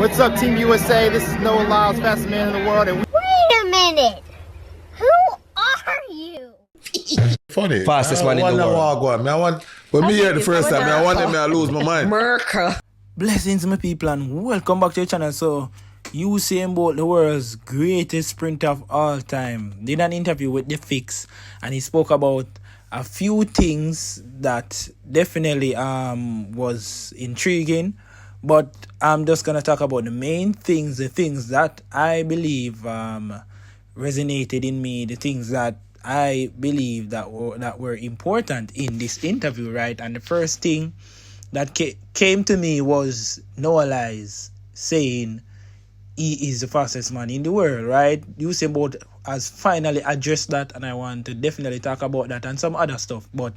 What's up, Team USA? This is Lyles, fastest man in the world. And wait a minute. Who are you? Funny. Fastest man in the world. When me hear the first time, I want them to lose my mind. Merca. Blessings, my people, and welcome back to the channel. So, Usain Bolt, the world's greatest sprinter of all time, did an interview with The Fix, and he spoke about a few things that definitely was intriguing. But I'm just gonna talk about the main things, the things that I believe resonated in me, the things that I believe that were important in this interview, right? And the first thing that came to me was Lyles saying he is the fastest man in the world, right? Usain Bolt has finally addressed that, and I want to definitely talk about that and some other stuff. But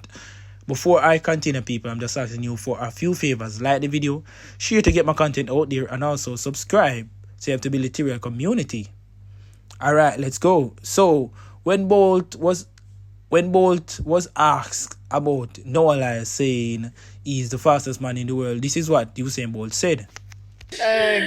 before I continue, people, I'm just asking you for a few favors. Like the video, share to get my content out there, and also subscribe to help to build a Tyriel community. Alright, let's go. So when Bolt was asked about Lyles saying he's the fastest man in the world, this is what Usain Bolt said.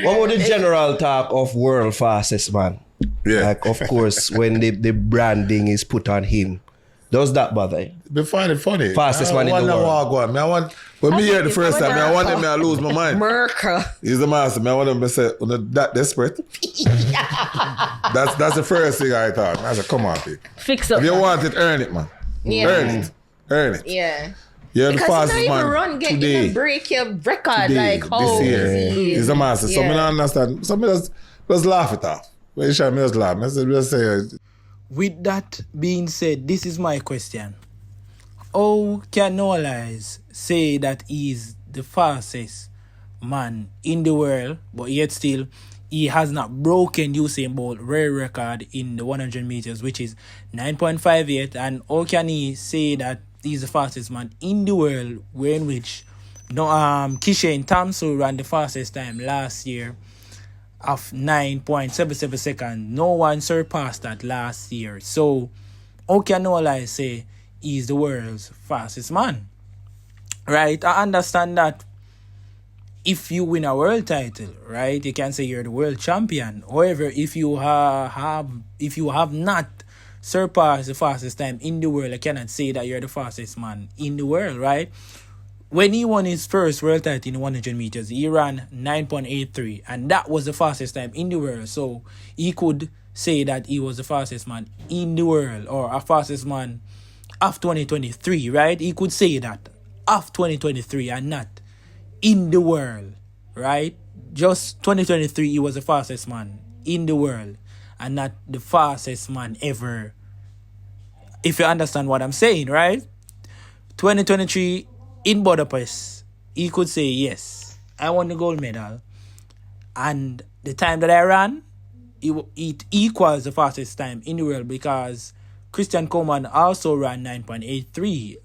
What about the general talk of world fastest man? Yeah. Like, of course, when the branding is put on him. Does that bother you? They find it funny. Fastest man in the world. When me hear the first time, I want them to lose my mind. Merca. He's the master. I want them to say, that desperate. That's the first thing I thought. I said, come on, Pete. Fix up. If you want it, earn it, man. Yeah. Earn it. Yeah. You're the Because fastest you don't even man run, today. you break your record Today, like how this year. He's the master. So I don't understand. So I just laugh it off. When you me just laugh. I said, just say, With that being said, this is my question. How can Lyles say that he's the fastest man in the world, but yet still he has not broken Usain Bolt rare record in the 100 meters, which is 9.58, and how can he say that he's the fastest man in the world, in which Usain Thompson ran the fastest time last year of 9.77 seconds. No one surpassed that last year. So how can Lyles say he's the world's fastest man? Right? I understand that if you win a world title, right, you can say you're the world champion. However, if you have not surpassed the fastest time in the world, I cannot say that you're the fastest man in the world, right? When he won his first world title in 100 meters, he ran 9.83, and that was the fastest time in the world. So he could say that he was the fastest man in the world, or a fastest man of 2023, right? He could say that of 2023 and not in the world, right? Just 2023, he was the fastest man in the world and not the fastest man ever. If you understand what I'm saying, right? 2023 in Budapest, he could say, yes, I won the gold medal. And the time that I ran, it equals the fastest time in the world, because Christian Coleman also ran 9.83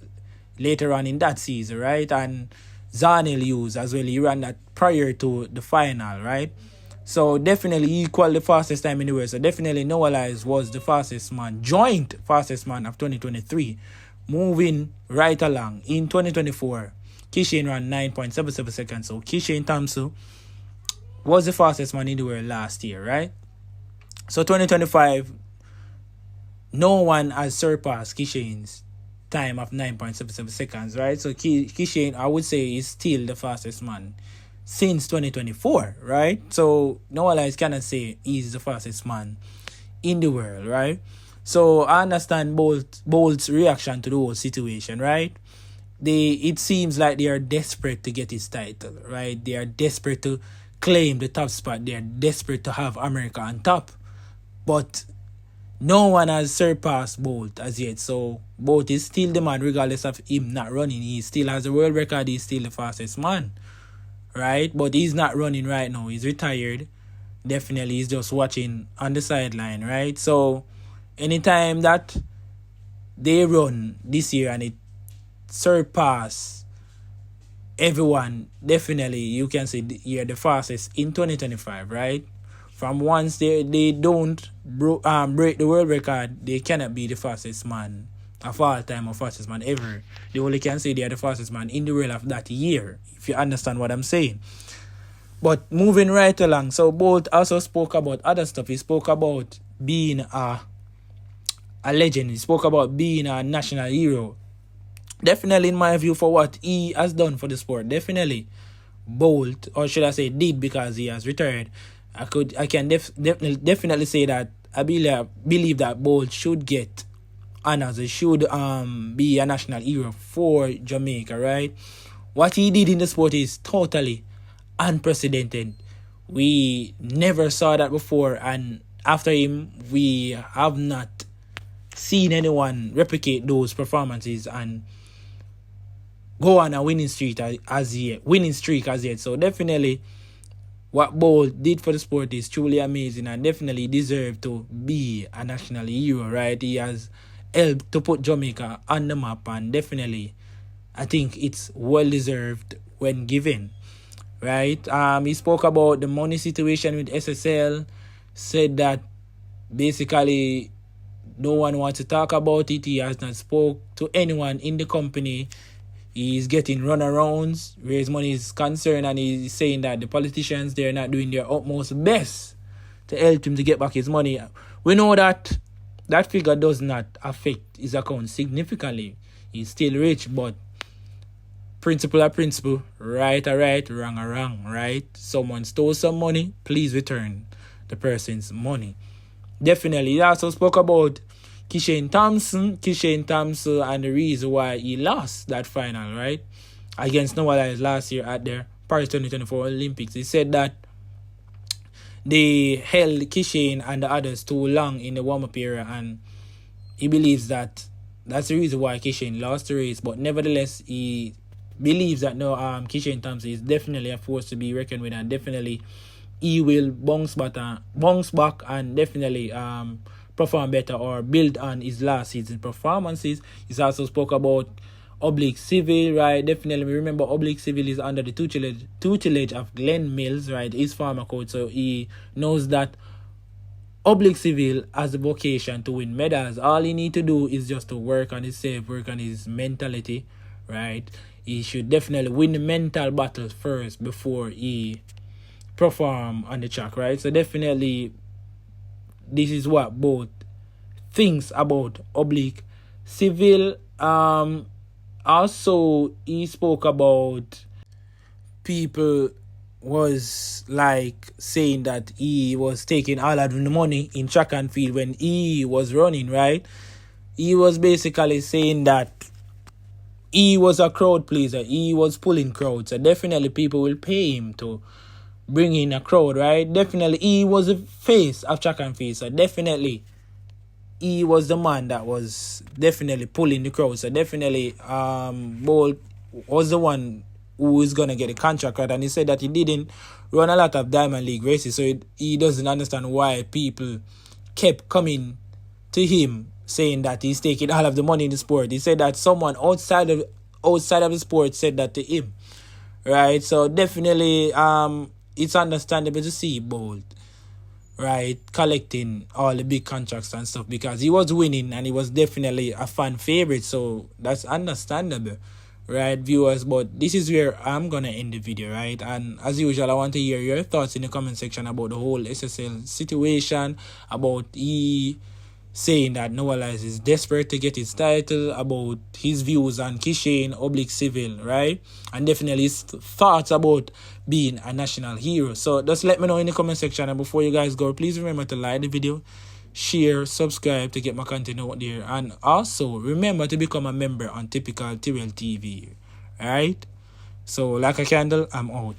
later on in that season, right? And Zanel Hughes as well, he ran that prior to the final, right? So definitely equal the fastest time in the world. So definitely Lyles was the fastest man, joint fastest man of 2023. Moving right along in 2024, Usain ran 9.77 seconds. So Usain Thompson was the fastest man in the world last year, right? So 2025, no one has surpassed Usain's time of 9.77 seconds, right? So Usain, I would say, is still the fastest man since 2024, right? So Lyles cannot say he's the fastest man in the world, right? So I understand Bolt's reaction to the whole situation, right? It seems like they are desperate to get his title, right? They are desperate to claim the top spot. They are desperate to have America on top. But no one has surpassed Bolt as yet. So Bolt is still the man, regardless of him not running. He still has a world record. He's still the fastest man, right? But he's not running right now. He's retired. Definitely, he's just watching on the sideline, right? So anytime that they run this year and it surpass everyone, definitely you can say you're the fastest in 2025, right? From once they don't break the world record, they cannot be the fastest man of all time or fastest man ever. They only can say they are the fastest man in the world of that year, if you understand what I'm saying. But moving right along, so Bolt also spoke about other stuff. He spoke about being a legend. He spoke about being a national hero. Definitely, in my view, for what he has done for the sport, definitely Bolt, or should I say did, because he has retired. I can definitely say that I believe that Bolt should get honors. He should be a national hero for Jamaica, right? What he did in the sport is totally unprecedented. We never saw that before, and after him, we have not seen anyone replicate those performances and go on a winning streak as yet. So definitely, what Bolt did for the sport is truly amazing and definitely deserved to be a national hero, right? He has helped to put Jamaica on the map, and definitely, I think it's well deserved when given, right? He spoke about the money situation with SSL, said that basically no one wants to talk about it. He has not spoke to anyone in the company. He's getting runarounds where his money is concerned, and he's saying that the politicians, they're not doing their utmost best to help him to get back his money. We know that that figure does not affect his account significantly. He's still rich, but principle are principle, right are right, wrong are wrong, right? Someone stole some money, please return the person's money. Definitely. He also spoke about Usain Thompson, and the reason why he lost that final, right? Against Lyles last year at the Paris 2024 Olympics. He said that they held Usain and the others too long in the warm-up area, and he believes that that's the reason why Usain lost the race. But nevertheless, he believes that Usain Thompson is definitely a force to be reckoned with, and definitely he will bounce back and definitely perform better or build on his last season performances. He's also spoke about Oblique Civil, right? Definitely, remember Oblique Civil is under the tutelage of Glenn Mills, right? His former coach, so he knows that Oblique Civil has a vocation to win medals. All he need to do is just to work on himself, work on his mentality, right? He should definitely win the mental battle first before he perform on the track, right? So definitely, this is what Both thinks about Oblique Civil. Also, he spoke about people was like saying that he was taking all of the money in track and field when he was running, right? He was basically saying that he was a crowd pleaser. He was pulling crowds. So definitely people will pay him to bring in a crowd, right? Definitely he was the face of track and field. So definitely he was the man that was definitely pulling the crowd. So definitely Bolt was the one who is going to get the contract, right? And he said that he didn't run a lot of Diamond League races, so he doesn't understand why people kept coming to him saying that he's taking all of the money in the sport. He said that someone outside of the sport said that to him, right? So definitely it's understandable to see Bolt, right, collecting all the big contracts and stuff, because he was winning and he was definitely a fan favorite. So that's understandable, right, viewers? But this is where I'm gonna end the video, right? And as usual, I want to hear your thoughts in the comment section about the whole SSL situation, about saying that Noah Lyles is desperate to get his title, about his views on Usain, Oblique Civil, right? And definitely his thoughts about being a national hero. So just let me know in the comment section. And before you guys go, please remember to like the video, share, subscribe to get my content out there. And also remember to become a member on Typical Tyrell TV, right? So like a candle, I'm out.